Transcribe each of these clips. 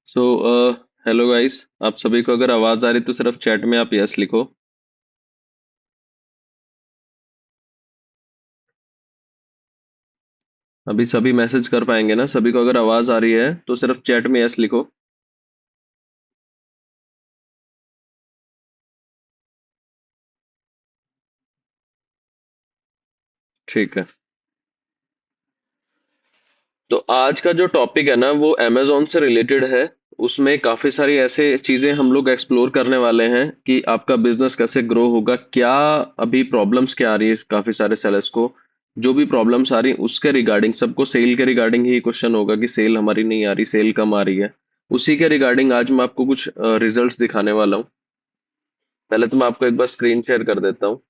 So hello guys. आप सभी को अगर आवाज आ रही तो सिर्फ चैट में आप यस लिखो। अभी सभी मैसेज कर पाएंगे ना? सभी को अगर आवाज आ रही है तो सिर्फ चैट में यस लिखो। ठीक है। तो आज का जो टॉपिक है ना वो अमेजोन से रिलेटेड है। उसमें काफी सारी ऐसे चीजें हम लोग एक्सप्लोर करने वाले हैं कि आपका बिजनेस कैसे ग्रो होगा, क्या अभी प्रॉब्लम्स क्या आ रही है काफी सारे सेलर्स को। जो भी प्रॉब्लम्स आ रही उसके रिगार्डिंग, सबको सेल के रिगार्डिंग ही क्वेश्चन होगा कि सेल हमारी नहीं आ रही, सेल कम आ रही है। उसी के रिगार्डिंग आज मैं आपको कुछ रिजल्ट्स दिखाने वाला हूँ। पहले तो मैं आपको एक बार स्क्रीन शेयर कर देता हूँ।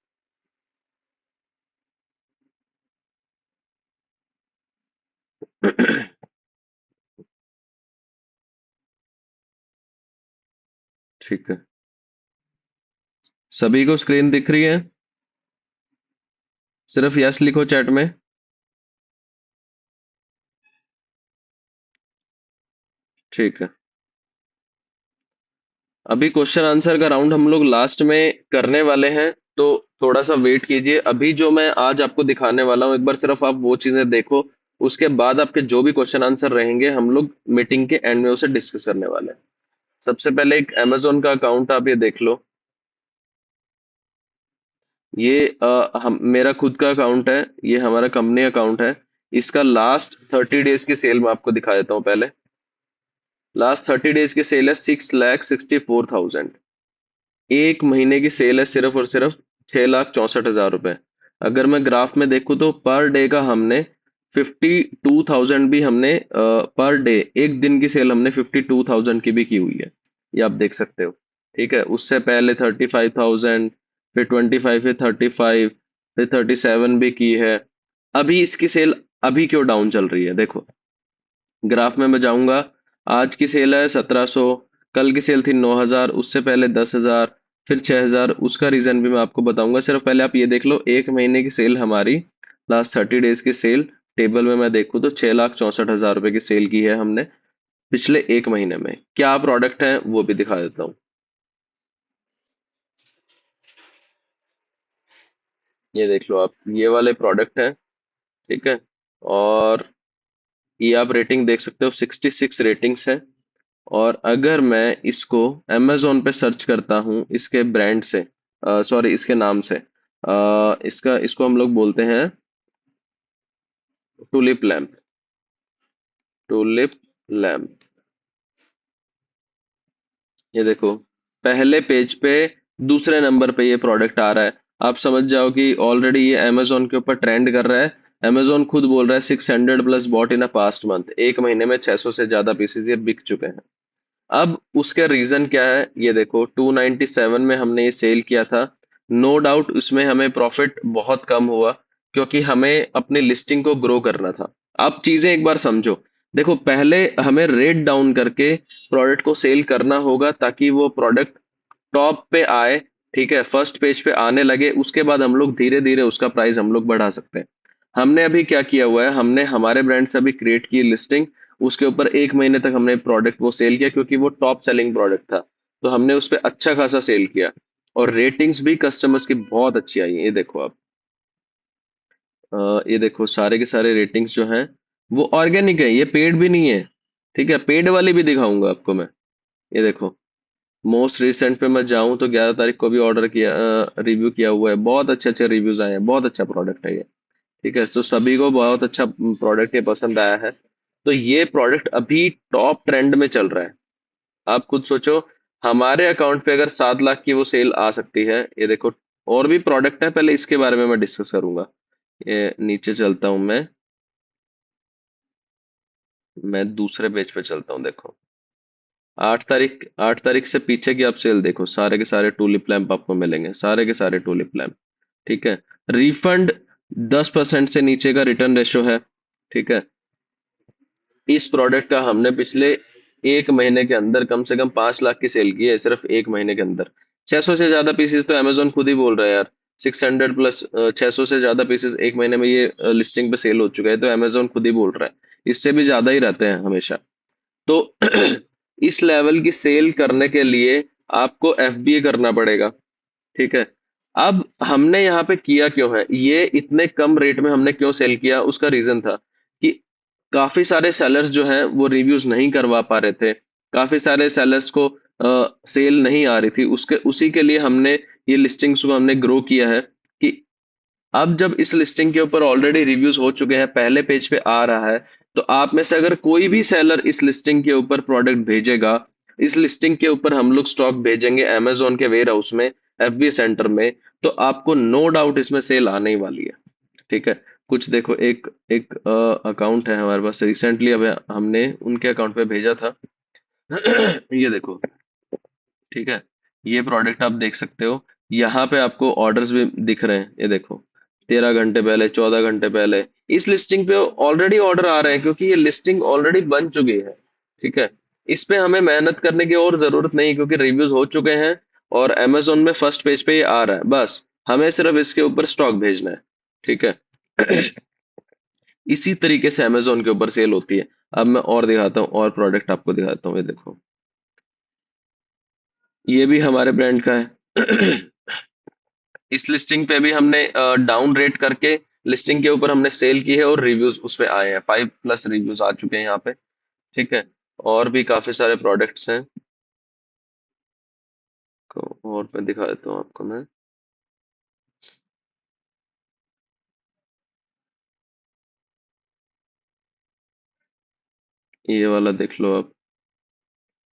ठीक है। सभी को स्क्रीन दिख रही है? सिर्फ यस लिखो चैट में। ठीक है। अभी क्वेश्चन आंसर का राउंड हम लोग लास्ट में करने वाले हैं, तो थोड़ा सा वेट कीजिए। अभी जो मैं आज आपको दिखाने वाला हूँ एक बार सिर्फ आप वो चीजें देखो। उसके बाद आपके जो भी क्वेश्चन आंसर रहेंगे हम लोग मीटिंग के एंड में उसे डिस्कस करने वाले हैं। सबसे पहले एक अमेजोन का अकाउंट आप ये देख लो। ये हम मेरा खुद का अकाउंट है, ये हमारा कंपनी अकाउंट है। इसका लास्ट 30 डेज की सेल मैं आपको दिखा देता हूँ पहले। लास्ट 30 डेज की सेल है 6,64,000। एक महीने की सेल है सिर्फ और सिर्फ 6,64,000 रुपए। अगर मैं ग्राफ में देखूं तो पर डे का हमने 52,000 भी हमने पर डे, एक दिन की सेल हमने 52,000 की भी की हुई है। ये आप देख सकते हो। ठीक है, उससे पहले 35,000, फिर 25, फिर 35, फिर 37 भी की है। अभी इसकी सेल अभी क्यों डाउन चल रही है देखो। ग्राफ में मैं जाऊंगा। आज की सेल है 1700, कल की सेल थी 9,000, उससे पहले 10,000, फिर 6,000। उसका रीजन भी मैं आपको बताऊंगा। सिर्फ पहले आप ये देख लो, एक महीने की सेल हमारी, लास्ट 30 डेज की सेल टेबल में मैं देखूँ तो 6,64,000 रुपए की सेल की है हमने पिछले एक महीने में। क्या प्रोडक्ट है वो भी दिखा देता हूँ। ये देख लो आप, ये वाले प्रोडक्ट है। ठीक है। और ये आप रेटिंग देख सकते हो, 66 रेटिंग्स है। और अगर मैं इसको अमेजोन पे सर्च करता हूँ इसके ब्रांड से, सॉरी इसके नाम से, इसका इसको हम लोग बोलते हैं टूलिप लैम्प। Tulip lamp. ये देखो, पहले पेज पे दूसरे नंबर पे ये प्रोडक्ट आ रहा है। आप समझ जाओ कि ऑलरेडी ये अमेजोन के ऊपर ट्रेंड कर रहा है। अमेजोन खुद बोल रहा है 600 plus bought in a past month, एक महीने में 600 से ज्यादा पीसेस ये बिक चुके हैं। अब उसका रीजन क्या है ये देखो, 297 में हमने ये सेल किया था। नो डाउट उसमें हमें प्रॉफिट बहुत कम हुआ, क्योंकि हमें अपनी लिस्टिंग को ग्रो करना था। अब चीजें एक बार समझो। देखो, पहले हमें रेट डाउन करके प्रोडक्ट को सेल करना होगा ताकि वो प्रोडक्ट टॉप पे आए। ठीक है, फर्स्ट पेज पे आने लगे, उसके बाद हम लोग धीरे धीरे उसका प्राइस हम लोग बढ़ा सकते हैं। हमने अभी क्या किया हुआ है, हमने हमारे ब्रांड से अभी क्रिएट की लिस्टिंग। उसके ऊपर एक महीने तक हमने प्रोडक्ट वो सेल किया क्योंकि वो टॉप सेलिंग प्रोडक्ट था। तो हमने उस पर अच्छा खासा सेल किया। और रेटिंग्स भी कस्टमर्स की बहुत अच्छी आई है। ये देखो आप, ये देखो सारे के सारे रेटिंग्स जो हैं वो ऑर्गेनिक है, ये पेड भी नहीं है। ठीक है, पेड वाली भी दिखाऊंगा आपको मैं। ये देखो, मोस्ट रिसेंट पे मैं जाऊं तो 11 तारीख को भी ऑर्डर किया, रिव्यू किया हुआ है। बहुत अच्छे अच्छे रिव्यूज आए हैं, बहुत अच्छा प्रोडक्ट है ये। ठीक है, तो सभी को बहुत अच्छा प्रोडक्ट ये पसंद आया है। तो ये प्रोडक्ट अभी टॉप ट्रेंड में चल रहा है। आप खुद सोचो, हमारे अकाउंट पे अगर 7 लाख की वो सेल आ सकती है। ये देखो, और भी प्रोडक्ट है, पहले इसके बारे में मैं डिस्कस करूंगा। ये नीचे चलता हूं मैं दूसरे पेज पे चलता हूँ। देखो, 8 तारीख से पीछे की आप सेल देखो, सारे के सारे टूलिप लैंप आपको मिलेंगे, सारे के सारे टूलिप लैंप। ठीक है। रिफंड 10% से नीचे का रिटर्न रेशो है। ठीक है। इस प्रोडक्ट का हमने पिछले एक महीने के अंदर कम से कम 5 लाख की सेल की है, सिर्फ एक महीने के अंदर। 600 से ज्यादा पीसेस तो अमेजोन खुद ही बोल रहा है यार। 600 प्लस 600 से ज्यादा पीसेस एक महीने में ये लिस्टिंग पे सेल हो चुका है, तो अमेजोन खुद ही बोल रहा है। इससे भी ज्यादा ही रहते हैं हमेशा। तो इस लेवल की सेल करने के लिए आपको एफबीए करना पड़ेगा। ठीक है। अब हमने यहाँ पे किया क्यों है, ये इतने कम रेट में हमने क्यों सेल किया, उसका रीजन था कि काफी सारे सेलर्स जो हैं वो रिव्यूज नहीं करवा पा रहे थे, काफी सारे सेलर्स को सेल नहीं आ रही थी, उसके उसी के लिए हमने ये लिस्टिंग्स को हमने ग्रो किया है कि अब जब इस लिस्टिंग के ऊपर ऑलरेडी रिव्यूज हो चुके हैं, पहले पेज पे आ रहा है, तो आप में से अगर कोई भी सेलर इस लिस्टिंग के ऊपर प्रोडक्ट भेजेगा, इस लिस्टिंग के ऊपर हम लोग स्टॉक भेजेंगे अमेजोन के वेयर हाउस में, एफबी सेंटर में, तो आपको नो डाउट इसमें सेल आने ही वाली है। ठीक है। कुछ देखो, एक एक अकाउंट है हमारे पास रिसेंटली, अब हमने उनके अकाउंट पे भेजा था। ये देखो। ठीक है। ये प्रोडक्ट आप देख सकते हो, यहाँ पे आपको ऑर्डर्स भी दिख रहे हैं, ये देखो, 13 घंटे पहले, 14 घंटे पहले इस लिस्टिंग पे ऑलरेडी ऑर्डर आ रहे हैं, क्योंकि ये लिस्टिंग ऑलरेडी बन चुकी है। ठीक है। इस पे हमें मेहनत करने की और जरूरत नहीं, क्योंकि रिव्यूज हो चुके हैं और अमेजोन में फर्स्ट पेज पे ये आ रहा है, बस हमें सिर्फ इसके ऊपर स्टॉक भेजना है। ठीक है। इसी तरीके से अमेजोन के ऊपर सेल होती है। अब मैं और दिखाता हूँ, और प्रोडक्ट आपको दिखाता हूँ, ये देखो, ये भी हमारे ब्रांड का है। इस लिस्टिंग पे भी हमने डाउन रेट करके लिस्टिंग के ऊपर हमने सेल की है और रिव्यूज उस पे आए हैं, 5+ रिव्यूज आ चुके हैं यहाँ पे। ठीक है। और भी काफी सारे प्रोडक्ट्स हैं, और मैं दिखा देता हूँ आपको मैं। ये वाला देख लो आप,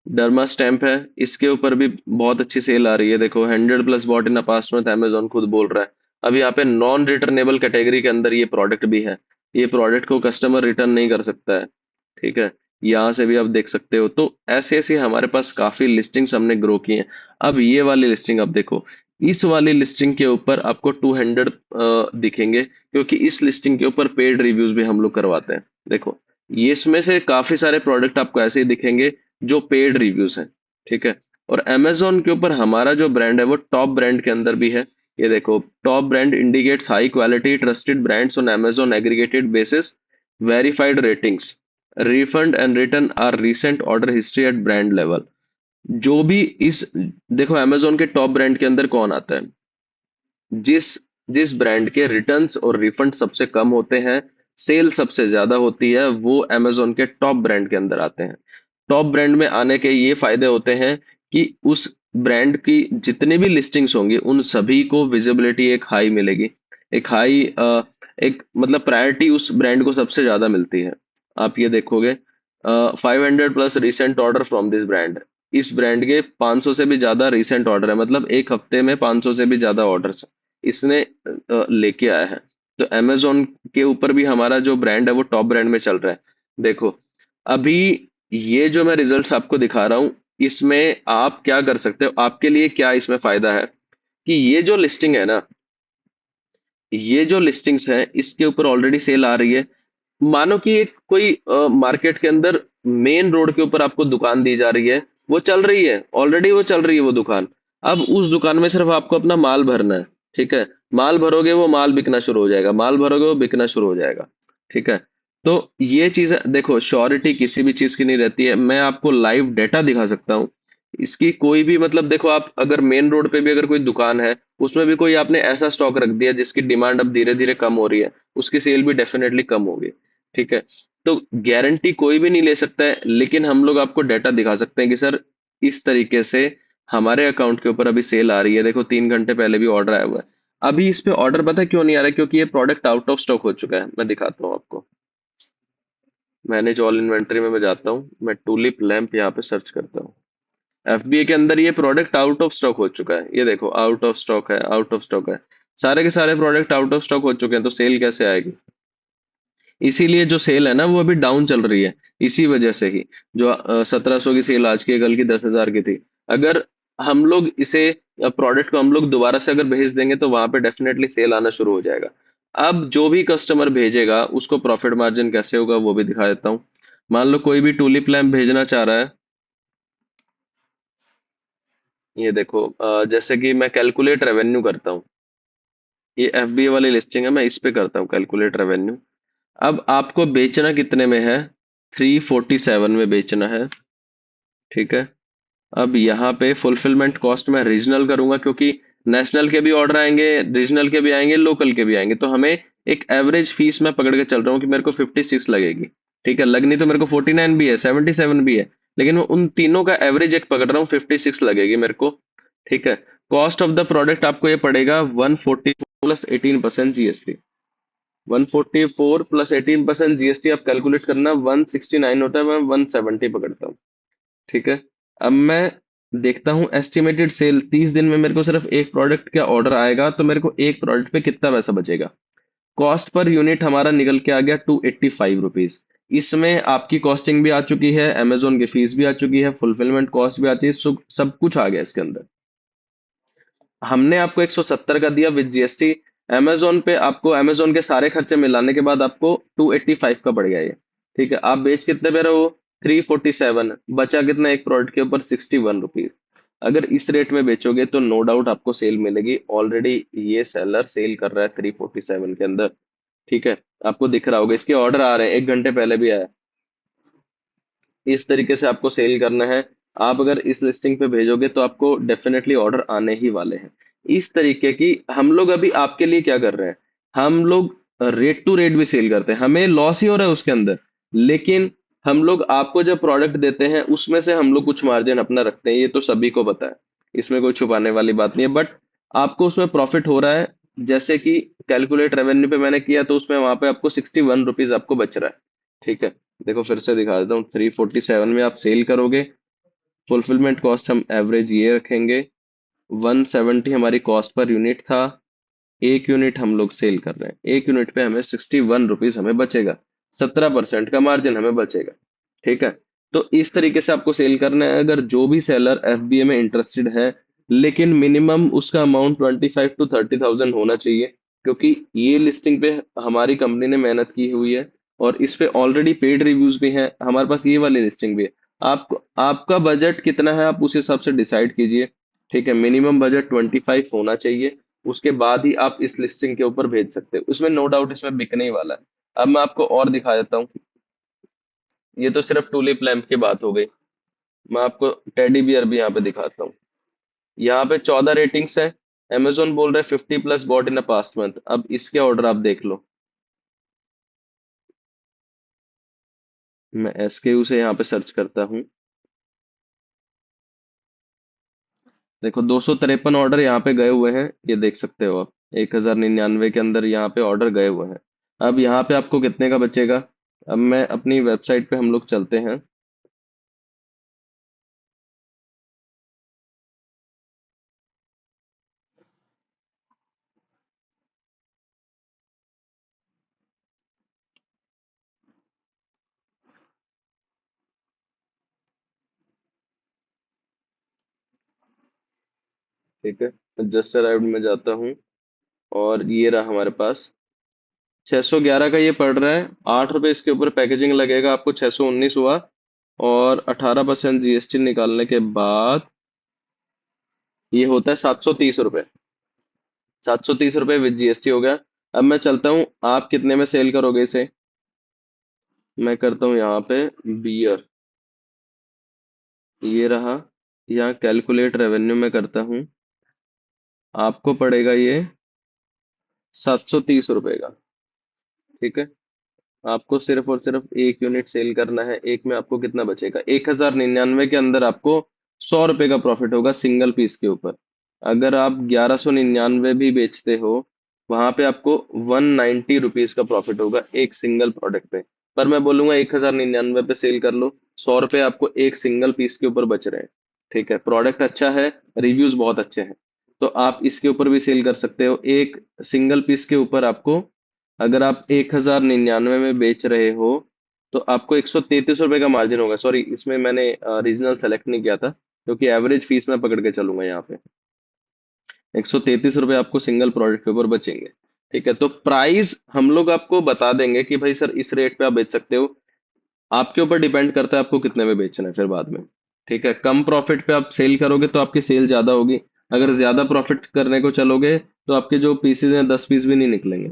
डर्मा स्टैम्प है, इसके ऊपर भी बहुत अच्छी सेल आ रही है। देखो, 100+ bought in a past month, Amazon खुद बोल रहा है। अब यहाँ पे नॉन रिटर्नेबल कैटेगरी के अंदर ये प्रोडक्ट भी है, ये प्रोडक्ट को कस्टमर रिटर्न नहीं कर सकता है। ठीक है। यहाँ से भी आप देख सकते हो, तो ऐसे ऐसे हमारे पास काफी लिस्टिंग्स हमने ग्रो की हैं। अब ये वाली लिस्टिंग आप देखो, इस वाली लिस्टिंग के ऊपर आपको 200 दिखेंगे, क्योंकि इस लिस्टिंग के ऊपर पेड रिव्यूज भी हम लोग करवाते हैं। देखो, ये इसमें से काफी सारे प्रोडक्ट आपको ऐसे ही दिखेंगे जो पेड रिव्यूज हैं। ठीक है। और अमेजोन के ऊपर हमारा जो ब्रांड है वो टॉप ब्रांड के अंदर भी है। ये देखो, top brand indicates high quality trusted brands on Amazon aggregated basis, verified ratings, refund and return or recent order history at brand level. जो भी इस, देखो अमेजोन के टॉप ब्रांड के अंदर कौन आता है, जिस जिस ब्रांड के रिटर्न्स और रिफंड सबसे कम होते हैं, सेल सबसे ज्यादा होती है, वो अमेजोन के टॉप ब्रांड के अंदर आते हैं। टॉप ब्रांड में आने के ये फायदे होते हैं कि उस ब्रांड की जितनी भी लिस्टिंग्स होंगी उन सभी को विजिबिलिटी एक हाई मिलेगी, एक हाई, एक मतलब प्रायोरिटी उस ब्रांड को सबसे ज्यादा मिलती है। आप ये देखोगे, 500+ recent order from this brand, इस ब्रांड के 500 से भी ज्यादा रिसेंट ऑर्डर है, मतलब एक हफ्ते में 500 से भी ज्यादा ऑर्डर्स इसने लेके आया है। तो अमेजोन के ऊपर भी हमारा जो ब्रांड है वो टॉप ब्रांड में चल रहा है। देखो, अभी ये जो मैं रिजल्ट्स आपको दिखा रहा हूँ, इसमें आप क्या कर सकते हो, आपके लिए क्या इसमें फायदा है कि ये जो लिस्टिंग है ना, ये जो लिस्टिंग्स है इसके ऊपर ऑलरेडी सेल आ रही है। मानो कि एक कोई मार्केट के अंदर मेन रोड के ऊपर आपको दुकान दी जा रही है, वो चल रही है ऑलरेडी, वो चल रही है वो दुकान। अब उस दुकान में सिर्फ आपको अपना माल भरना है। ठीक है। माल भरोगे वो माल बिकना शुरू हो जाएगा, माल भरोगे वो बिकना शुरू हो जाएगा। ठीक है। तो ये चीज देखो, श्योरिटी किसी भी चीज की नहीं रहती है, मैं आपको लाइव डेटा दिखा सकता हूँ इसकी। कोई भी मतलब देखो, आप अगर मेन रोड पे भी अगर कोई दुकान है, उसमें भी कोई आपने ऐसा स्टॉक रख दिया जिसकी डिमांड अब धीरे धीरे कम हो रही है, उसकी सेल भी डेफिनेटली कम होगी। ठीक है। तो गारंटी कोई भी नहीं ले सकता है, लेकिन हम लोग आपको डेटा दिखा सकते हैं कि सर इस तरीके से हमारे अकाउंट के ऊपर अभी सेल आ रही है। देखो, 3 घंटे पहले भी ऑर्डर आया हुआ है। अभी इस पे ऑर्डर पता है क्यों नहीं आ रहा है, क्योंकि ये प्रोडक्ट आउट ऑफ स्टॉक हो चुका है। मैं दिखाता हूँ आपको, मैनेज ऑल इन्वेंटरी में मैं जाता हूँ, मैं टूलिप लैंप यहाँ पे सर्च करता हूँ। एफबीए के अंदर ये प्रोडक्ट आउट ऑफ स्टॉक हो चुका है, ये देखो, आउट ऑफ स्टॉक है, आउट ऑफ स्टॉक है, सारे के सारे प्रोडक्ट आउट ऑफ स्टॉक हो चुके हैं, तो सेल कैसे आएगी। इसीलिए जो सेल है ना वो अभी डाउन चल रही है, इसी वजह से ही। जो 1700 की सेल आज की है, कल की 10,000 की थी। अगर हम लोग इसे प्रोडक्ट को हम लोग दोबारा से अगर भेज देंगे तो वहां पे डेफिनेटली सेल आना शुरू हो जाएगा। अब जो भी कस्टमर भेजेगा उसको प्रॉफिट मार्जिन कैसे होगा वो भी दिखा देता हूँ। मान लो कोई भी टूलिप लैंप भेजना चाह रहा है, ये देखो, जैसे कि मैं कैलकुलेट रेवेन्यू करता हूँ, ये एफबीए वाली लिस्टिंग है, मैं इस पे करता हूँ कैलकुलेट रेवेन्यू। अब आपको बेचना कितने में है, 347 में बेचना है। ठीक है। अब यहाँ पे फुलफिलमेंट कॉस्ट मैं रीजनल करूंगा, क्योंकि नेशनल के भी ऑर्डर आएंगे, रीजनल के भी आएंगे, लोकल के भी आएंगे, तो हमें एक एवरेज फीस मैं पकड़ के चल रहा हूँ कि मेरे को 56 लगेगी। ठीक है, लगनी तो मेरे को 49 भी है, 77 भी है, लेकिन मैं उन तीनों का एवरेज एक पकड़ रहा हूँ, 56 लगेगी मेरे को। ठीक है। कॉस्ट ऑफ द प्रोडक्ट आपको ये पड़ेगा 144 प्लस 18% जीएसटी। 144 प्लस 18% जीएसटी आप कैलकुलेट करना, 169 होता है, मैं 170 पकड़ता हूँ। ठीक है। अब मैं देखता हूँ एस्टिमेटेड सेल, 30 दिन में मेरे को सिर्फ एक प्रोडक्ट का ऑर्डर आएगा, तो मेरे को एक प्रोडक्ट पे कितना पैसा बचेगा। कॉस्ट पर यूनिट हमारा निकल के आ गया 285 रुपीज। इसमें आपकी कॉस्टिंग भी आ चुकी है, अमेजोन की फीस भी आ चुकी है, फुलफिलमेंट कॉस्ट भी आती है, सब कुछ आ गया इसके अंदर। हमने आपको 170 का दिया विद जीएसटी। अमेजोन पे आपको अमेजोन के सारे खर्चे मिलाने के बाद आपको 285 का पड़ गया ये। ठीक है, आप बेच कितने पे रहो, 347, बचा कितना एक प्रोडक्ट के ऊपर, 61 रुपीज। अगर इस रेट में बेचोगे तो नो डाउट आपको सेल मिलेगी, ऑलरेडी ये सेलर सेल कर रहा है 347 के अंदर। ठीक है, आपको दिख रहा होगा, इसके ऑर्डर आ रहे हैं, 1 घंटे पहले भी आया। इस तरीके से आपको सेल करना है। आप अगर इस लिस्टिंग पे भेजोगे तो आपको डेफिनेटली ऑर्डर आने ही वाले हैं। इस तरीके की हम लोग अभी आपके लिए क्या कर रहे हैं, हम लोग रेट टू रेट भी सेल करते हैं, हमें लॉस ही हो रहा है उसके अंदर, लेकिन हम लोग आपको जब प्रोडक्ट देते हैं उसमें से हम लोग कुछ मार्जिन अपना रखते हैं, ये तो सभी को पता है, इसमें कोई छुपाने वाली बात नहीं है, बट आपको उसमें प्रॉफिट हो रहा है। जैसे कि कैलकुलेट रेवेन्यू पे मैंने किया, तो उसमें वहां पे आपको 61 रुपीज आपको बच रहा है। ठीक है, देखो फिर से दिखा देता हूँ, 347 में आप सेल करोगे, फुलफिलमेंट कॉस्ट हम एवरेज ये रखेंगे, 170 हमारी कॉस्ट पर यूनिट था, एक यूनिट हम लोग सेल कर रहे हैं, एक यूनिट पे हमें 61 रुपीज हमें बचेगा, 17% का मार्जिन हमें बचेगा। ठीक है, तो इस तरीके से आपको सेल करना है। अगर जो भी सेलर एफबीए में इंटरेस्टेड है, लेकिन मिनिमम उसका अमाउंट 25 to 30,000 होना चाहिए, क्योंकि ये लिस्टिंग पे हमारी कंपनी ने मेहनत की हुई है, और इस पे ऑलरेडी पेड रिव्यूज भी हैं, हमारे पास ये वाली लिस्टिंग भी है। आपको आपका बजट कितना है आप उस हिसाब से डिसाइड कीजिए। ठीक है, मिनिमम बजट 25 होना चाहिए, उसके बाद ही आप इस लिस्टिंग के ऊपर भेज सकते हो, उसमें नो डाउट इसमें बिकने ही वाला है। अब मैं आपको और दिखा देता हूँ, ये तो सिर्फ टूलिप लैंप की बात हो गई, मैं आपको टेडी बियर भी यहाँ पे दिखाता हूँ। यहाँ पे 14 रेटिंग्स है, अमेजोन बोल रहा है 50 plus bought in a past month. अब इसके ऑर्डर आप देख लो, मैं एसकेयू से यहाँ पे सर्च करता हूँ, देखो 253 ऑर्डर यहाँ पे गए हुए हैं, ये देख सकते हो आप, 1099 के अंदर यहाँ पे ऑर्डर गए हुए हैं। अब यहाँ पे आपको कितने का बचेगा, अब मैं अपनी वेबसाइट पे हम लोग चलते हैं। ठीक है, जस्ट अराइव्ड में जाता हूँ, और ये रहा हमारे पास 611 का ये पड़ रहा है, 8 रुपए इसके ऊपर पैकेजिंग लगेगा, आपको 619 हुआ, और 18% जीएसटी निकालने के बाद ये होता है 730 रुपये। 730 रुपये विद जीएसटी हो गया। अब मैं चलता हूँ, आप कितने में सेल करोगे इसे, मैं करता हूँ यहाँ पे बियर, ये रहा, यहाँ कैलकुलेट रेवेन्यू में करता हूँ, आपको पड़ेगा ये 730 रुपये का। ठीक है, आपको सिर्फ और सिर्फ एक यूनिट सेल करना है, एक में आपको कितना बचेगा, 1099 के अंदर आपको 100 रुपये का प्रॉफिट होगा सिंगल पीस के ऊपर। अगर आप 1199 भी बेचते हो, वहां पे आपको 190 रुपीज का प्रॉफिट होगा एक सिंगल प्रोडक्ट पे। पर मैं बोलूंगा 1099 पे सेल कर लो, 100 रुपये आपको एक सिंगल पीस के ऊपर बच रहे हैं। ठीक है, प्रोडक्ट अच्छा है, रिव्यूज बहुत अच्छे हैं, तो आप इसके ऊपर भी सेल कर सकते हो। एक सिंगल पीस के ऊपर आपको, अगर आप 1099 में बेच रहे हो, तो आपको 133 रुपये का मार्जिन होगा। सॉरी, इसमें मैंने रीजनल सेलेक्ट नहीं किया था, क्योंकि एवरेज फीस मैं पकड़ के चलूंगा यहाँ पे। 133 रुपये आपको सिंगल प्रोडक्ट के ऊपर बचेंगे। ठीक है, तो प्राइस हम लोग आपको बता देंगे कि भाई सर इस रेट पे आप बेच सकते हो, आपके ऊपर डिपेंड करता है आपको कितने में बेचना है फिर बाद में। ठीक है, कम प्रॉफिट पे आप सेल करोगे तो आपकी सेल ज्यादा होगी, अगर ज्यादा प्रॉफिट करने को चलोगे तो आपके जो पीसेज हैं 10 पीस भी नहीं निकलेंगे।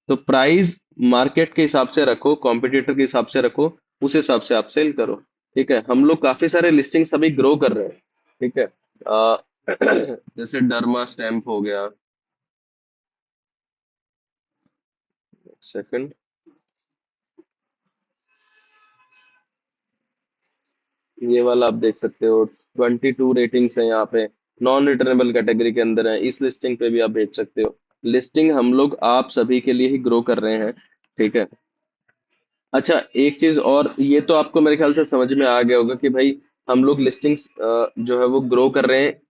तो प्राइस मार्केट के हिसाब से रखो, कॉम्पिटिटर के हिसाब से रखो, उस हिसाब से आप सेल करो। ठीक है, हम लोग काफी सारे लिस्टिंग्स अभी ग्रो कर रहे हैं। ठीक है। जैसे डर्मा स्टैम्प हो गया। सेकंड। ये वाला आप देख सकते हो, 22 रेटिंग्स है यहाँ पे, नॉन रिटर्नेबल कैटेगरी के अंदर है, इस लिस्टिंग पे भी आप भेज सकते हो। लिस्टिंग हम लोग आप सभी के लिए ही ग्रो कर रहे हैं। ठीक है। अच्छा, एक चीज और, ये तो आपको मेरे ख्याल से समझ में आ गया होगा कि भाई हम लोग लिस्टिंग्स जो है वो ग्रो कर रहे हैं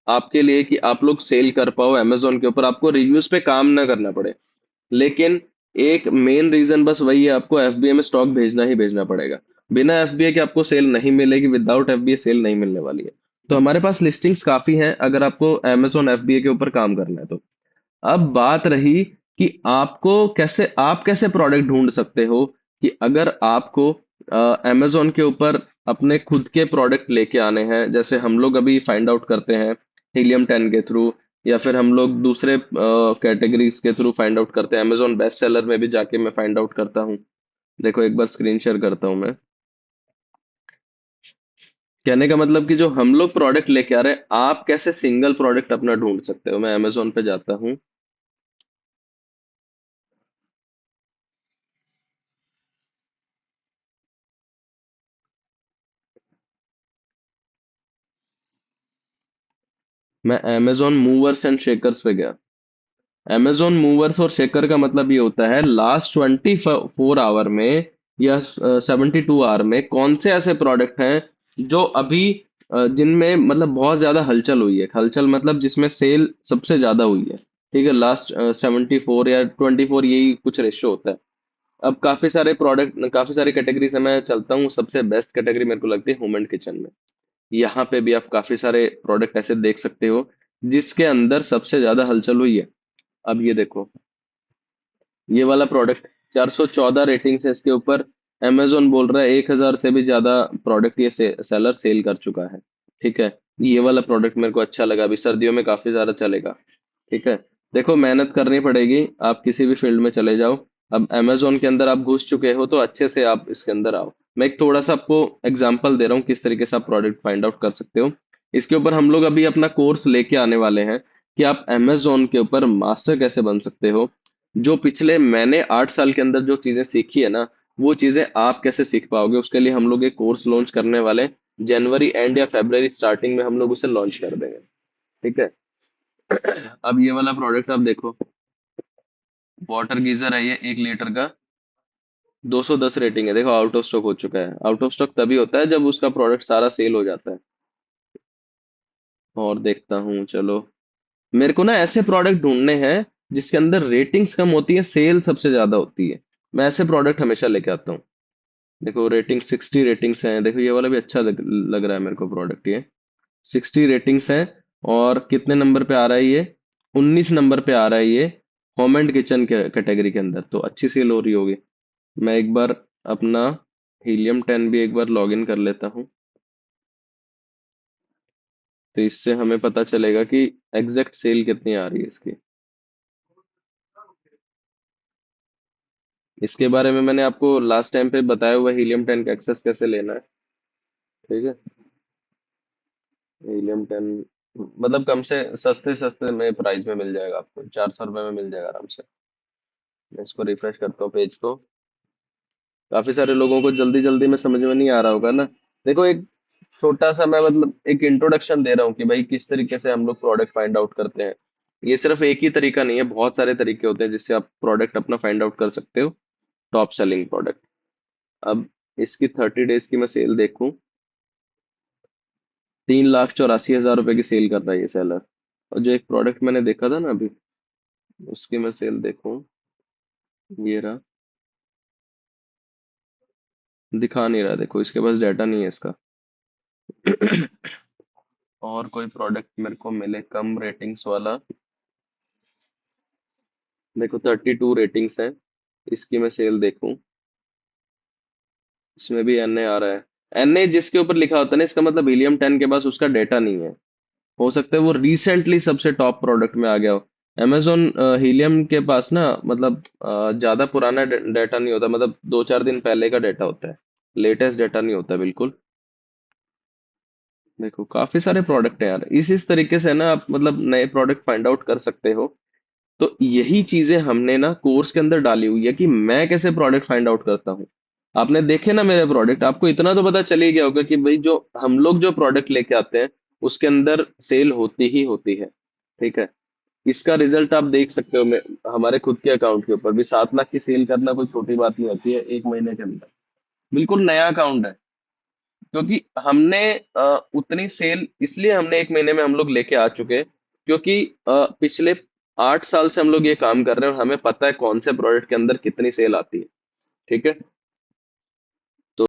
आपके लिए, कि आप लोग सेल कर पाओ अमेजोन के ऊपर, आपको रिव्यूज पे काम ना करना पड़े। लेकिन एक मेन रीजन बस वही है, आपको एफबीए में स्टॉक भेजना ही भेजना पड़ेगा। बिना एफबीए के आपको सेल नहीं मिलेगी, विदाउट एफबीए सेल नहीं मिलने वाली है। तो हमारे पास लिस्टिंग्स काफी हैं अगर आपको अमेजोन एफबीए के ऊपर काम करना है तो। अब बात रही कि आप कैसे प्रोडक्ट ढूंढ सकते हो, कि अगर आपको अमेजोन के ऊपर अपने खुद के प्रोडक्ट लेके आने हैं, जैसे हम लोग अभी फाइंड आउट करते हैं हीलियम 10 के थ्रू, या फिर हम लोग दूसरे कैटेगरीज के थ्रू फाइंड आउट करते हैं, अमेजोन बेस्ट सेलर में भी जाके मैं फाइंड आउट करता हूँ। देखो एक बार स्क्रीन शेयर करता हूँ मैं। कहने का मतलब कि जो हम लोग प्रोडक्ट लेके आ रहे हैं, आप कैसे सिंगल प्रोडक्ट अपना ढूंढ सकते हो। मैं अमेजोन पे जाता हूँ। मैं अमेजोन मूवर्स एंड शेकर्स पे गया। अमेजोन मूवर्स और शेकर का मतलब ये होता है, लास्ट 24 आवर में या 72 आवर में कौन से ऐसे प्रोडक्ट हैं जो अभी जिनमें मतलब बहुत ज्यादा हलचल हुई है। हलचल मतलब जिसमें सेल सबसे ज्यादा हुई है। ठीक है, लास्ट 74 या 24, यही कुछ रेशियो होता है। अब काफी सारे प्रोडक्ट, काफी सारी कैटेगरी से मैं चलता हूँ। सबसे बेस्ट कैटेगरी मेरे को लगती है होम एंड किचन में। यहाँ पे भी आप काफी सारे प्रोडक्ट ऐसे देख सकते हो जिसके अंदर सबसे ज्यादा हलचल हुई है। अब ये देखो, ये वाला प्रोडक्ट 414 रेटिंग्स है इसके ऊपर। अमेजोन बोल रहा है 1000 से भी ज्यादा प्रोडक्ट ये सेलर सेल कर चुका है। ठीक है। ये वाला प्रोडक्ट मेरे को अच्छा लगा, अभी सर्दियों में काफी ज्यादा चलेगा। ठीक है। देखो मेहनत करनी पड़ेगी, आप किसी भी फील्ड में चले जाओ। अब अमेजोन के अंदर आप घुस चुके हो तो अच्छे से आप इसके अंदर आओ। मैं एक थोड़ा सा आपको एग्जांपल दे रहा हूँ किस तरीके से आप प्रोडक्ट फाइंड आउट कर सकते हो। इसके ऊपर हम लोग अभी अपना कोर्स लेके आने वाले हैं कि आप अमेजोन के ऊपर मास्टर कैसे बन सकते हो। जो पिछले मैंने 8 साल के अंदर जो चीजें सीखी है ना, वो चीजें आप कैसे सीख पाओगे, उसके लिए हम लोग एक कोर्स लॉन्च करने वाले हैं। जनवरी एंड या फरवरी स्टार्टिंग में हम लोग उसे लॉन्च कर देंगे। ठीक है। अब ये वाला प्रोडक्ट आप देखो, वाटर गीजर है ये, 1 लीटर का, 210 रेटिंग है। देखो आउट ऑफ स्टॉक हो चुका है। आउट ऑफ स्टॉक तभी होता है जब उसका प्रोडक्ट सारा सेल हो जाता है। और देखता हूँ, चलो। मेरे को ना ऐसे प्रोडक्ट ढूंढने हैं जिसके अंदर रेटिंग्स कम होती है, सेल सबसे ज्यादा होती है। मैं ऐसे प्रोडक्ट हमेशा लेके आता हूँ। देखो रेटिंग 60 रेटिंग्स हैं। देखो ये वाला भी अच्छा लग रहा है मेरे को प्रोडक्ट ये। 60 रेटिंग्स है। और कितने नंबर पे आ रहा है ये? 19 नंबर पे आ रहा है ये, होम एंड किचन के कैटेगरी के अंदर, तो अच्छी सेल हो रही होगी। मैं एक बार अपना हीलियम 10 भी एक बार लॉग इन कर लेता हूँ, तो इससे हमें पता चलेगा कि एग्जैक्ट सेल कितनी आ रही है इसकी। इसके बारे में मैंने आपको लास्ट टाइम पे बताया हुआ, हीलियम 10 का एक्सेस कैसे लेना है। ठीक है। हीलियम 10 मतलब कम से सस्ते सस्ते में प्राइस में मिल जाएगा आपको, 400 रुपये में मिल जाएगा आराम से। मैं इसको रिफ्रेश करता हूँ पेज को। काफी सारे लोगों को जल्दी जल्दी में समझ में नहीं आ रहा होगा ना। देखो एक छोटा सा मैं मतलब एक इंट्रोडक्शन दे रहा हूँ कि भाई किस तरीके से हम लोग प्रोडक्ट फाइंड आउट करते हैं। ये सिर्फ एक ही तरीका नहीं है, बहुत सारे तरीके होते हैं जिससे आप प्रोडक्ट अपना फाइंड आउट कर सकते हो। Top selling product. अब इसकी 30 डेज की मैं सेल देखूं, 3,84,000 रुपए की सेल कर रहा है ये सेलर। और जो एक प्रोडक्ट मैंने देखा था ना अभी, उसकी मैं सेल देखूं, ये रहा। दिखा नहीं रहा, देखो इसके पास डाटा नहीं है इसका। और कोई प्रोडक्ट मेरे को मिले कम रेटिंग्स वाला। देखो 32 रेटिंग्स है, इसकी मैं सेल देखूं, इसमें भी एनए आ रहा है। एनए जिसके ऊपर लिखा होता है ना, इसका मतलब हीलियम 10 के पास उसका डेटा नहीं है। हो सकता है वो रिसेंटली सबसे टॉप प्रोडक्ट में आ गया हो। अमेजोन हीलियम के पास ना मतलब ज्यादा पुराना डेटा नहीं होता, मतलब 2-4 दिन पहले का डेटा होता है। लेटेस्ट डेटा नहीं होता बिल्कुल। देखो काफी सारे प्रोडक्ट हैं यार, इस तरीके से ना आप मतलब नए प्रोडक्ट फाइंड आउट कर सकते हो। तो यही चीजें हमने ना कोर्स के अंदर डाली हुई है कि मैं कैसे प्रोडक्ट फाइंड आउट करता हूँ। आपने देखे ना मेरे प्रोडक्ट, आपको इतना तो पता चल ही गया होगा कि भाई जो हम लोग जो प्रोडक्ट लेके आते हैं उसके अंदर सेल होती ही होती है। ठीक है। इसका रिजल्ट आप देख सकते हो हमारे खुद के अकाउंट के ऊपर भी 7 लाख की सेल करना कोई छोटी बात नहीं होती है एक महीने के अंदर। बिल्कुल नया अकाउंट है। क्योंकि हमने उतनी सेल इसलिए हमने एक महीने में हम लोग लेके आ चुके हैं, क्योंकि पिछले 8 साल से हम लोग ये काम कर रहे हैं और हमें पता है कौन से प्रोडक्ट के अंदर कितनी सेल आती है। ठीक है।